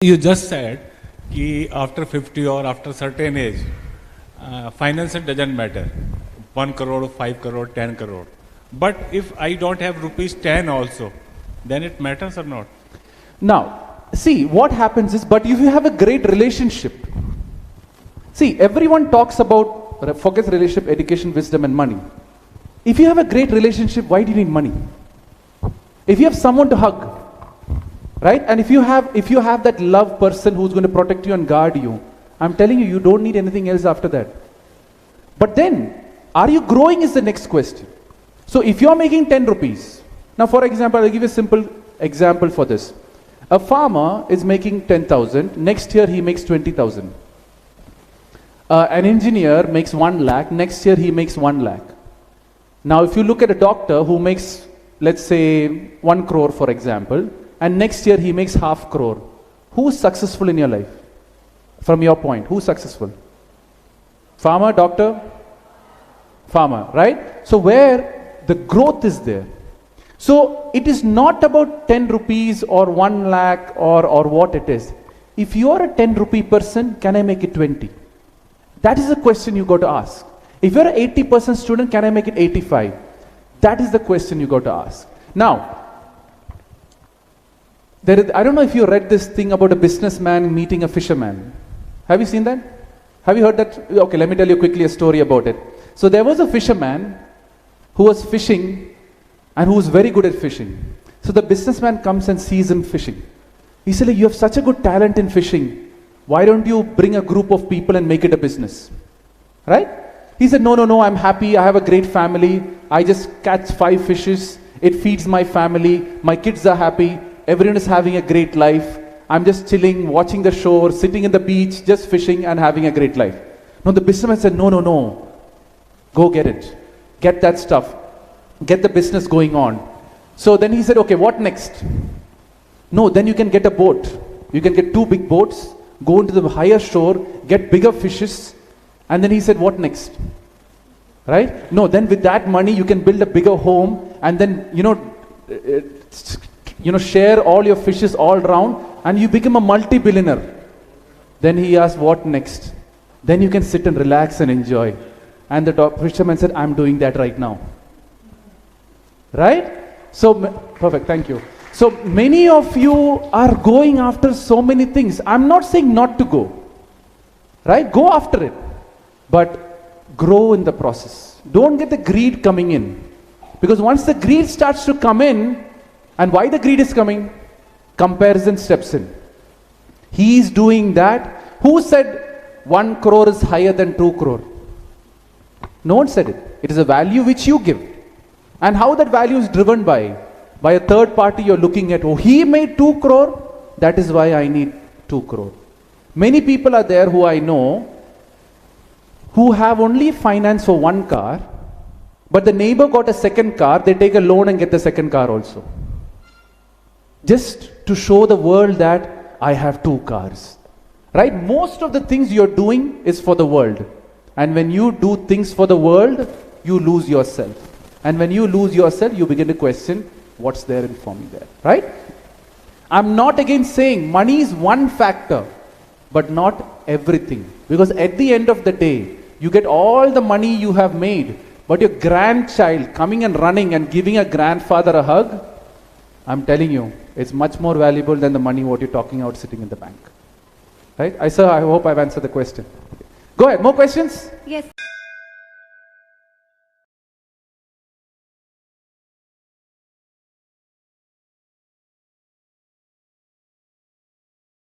You just said कि after 50 or after certain age, finance doesn't matter. 1 crore, 5 crore, 10 crore. But if I don't have rupees 10 also, then it matters or not? Now, see, what happens is, but if you have a great relationship, see, everyone talks about focus, relationship, education, wisdom, and money. If you have a great relationship, why do you need money? If you have someone to hug, right? And if you have that love person who's going to protect you and guard you, I'm telling you, you don't need anything else after that. But then, are you growing is the next question. So if you're making 10 rupees, now for example, I'll give you a simple example for this. A farmer is making 10,000, next year he makes 20,000. An engineer makes 1 lakh, next year he makes 1 lakh. Now if you look at a doctor who makes, let's say, 1 crore for example, and next year he makes half crore, who's successful in your life? From your point, who's successful? Farmer, doctor? Farmer, right? So where the growth is there. So it is not about 10 rupees or 1 lakh or what it is. If you are a 10 rupee person, can I make it 20? That is the question you got to ask. If you're an 80% student, can I make it 85? That is the question you got to ask. Now, I don't know if you read this thing about a businessman meeting a fisherman. Have you seen that? Have you heard that? Okay, let me tell you quickly a story about it. So there was a fisherman who was fishing and who was very good at fishing. So the businessman comes and sees him fishing. He said, you have such a good talent in fishing. Why don't you bring a group of people and make it a business? Right? He said, no, I'm happy. I have a great family. I just catch 5 fishes. It feeds my family. My kids are happy. Everyone is having a great life. I'm just chilling, watching the shore, sitting in the beach, just fishing and having a great life. No, the businessman said, no. Go get it. Get that stuff. Get the business going on. So then he said, okay, what next? No, then you can get a boat. You can get 2 big boats, go into the higher shore, get bigger fishes. And then he said, what next? Right? No, then with that money, you can build a bigger home and then, share all your fishes all around and you become a multi-billionaire. Then he asked, what next? Then you can sit and relax and enjoy. And the fisherman said, I'm doing that right now. Right? So, perfect, thank you. So many of you are going after so many things. I'm not saying not to go. Right? Go after it. But grow in the process. Don't get the greed coming in. Because once the greed starts to come in, and why the greed is coming? Comparison steps in. He is doing that. Who said 1 crore is higher than 2 crore? No one said it. It is a value which you give. And how that value is driven by a third party you're looking at. Oh, he made 2 crore. That is why I need 2 crore. Many people are there who I know who have only finance for 1 car, but the neighbor got a second car, they take a loan and get the second car also. Just to show the world that I have 2 cars. Right? Most of the things you're doing is for the world. And when you do things for the world, you lose yourself. And when you lose yourself, you begin to question what's there in for me there. Right? I'm not again saying money is one factor, but not everything. Because at the end of the day, you get all the money you have made, but your grandchild coming and running and giving a grandfather a hug, I'm telling you, it's much more valuable than the money what you're talking out sitting in the bank. Right? I hope I've answered the question. Go ahead, more questions? Yes.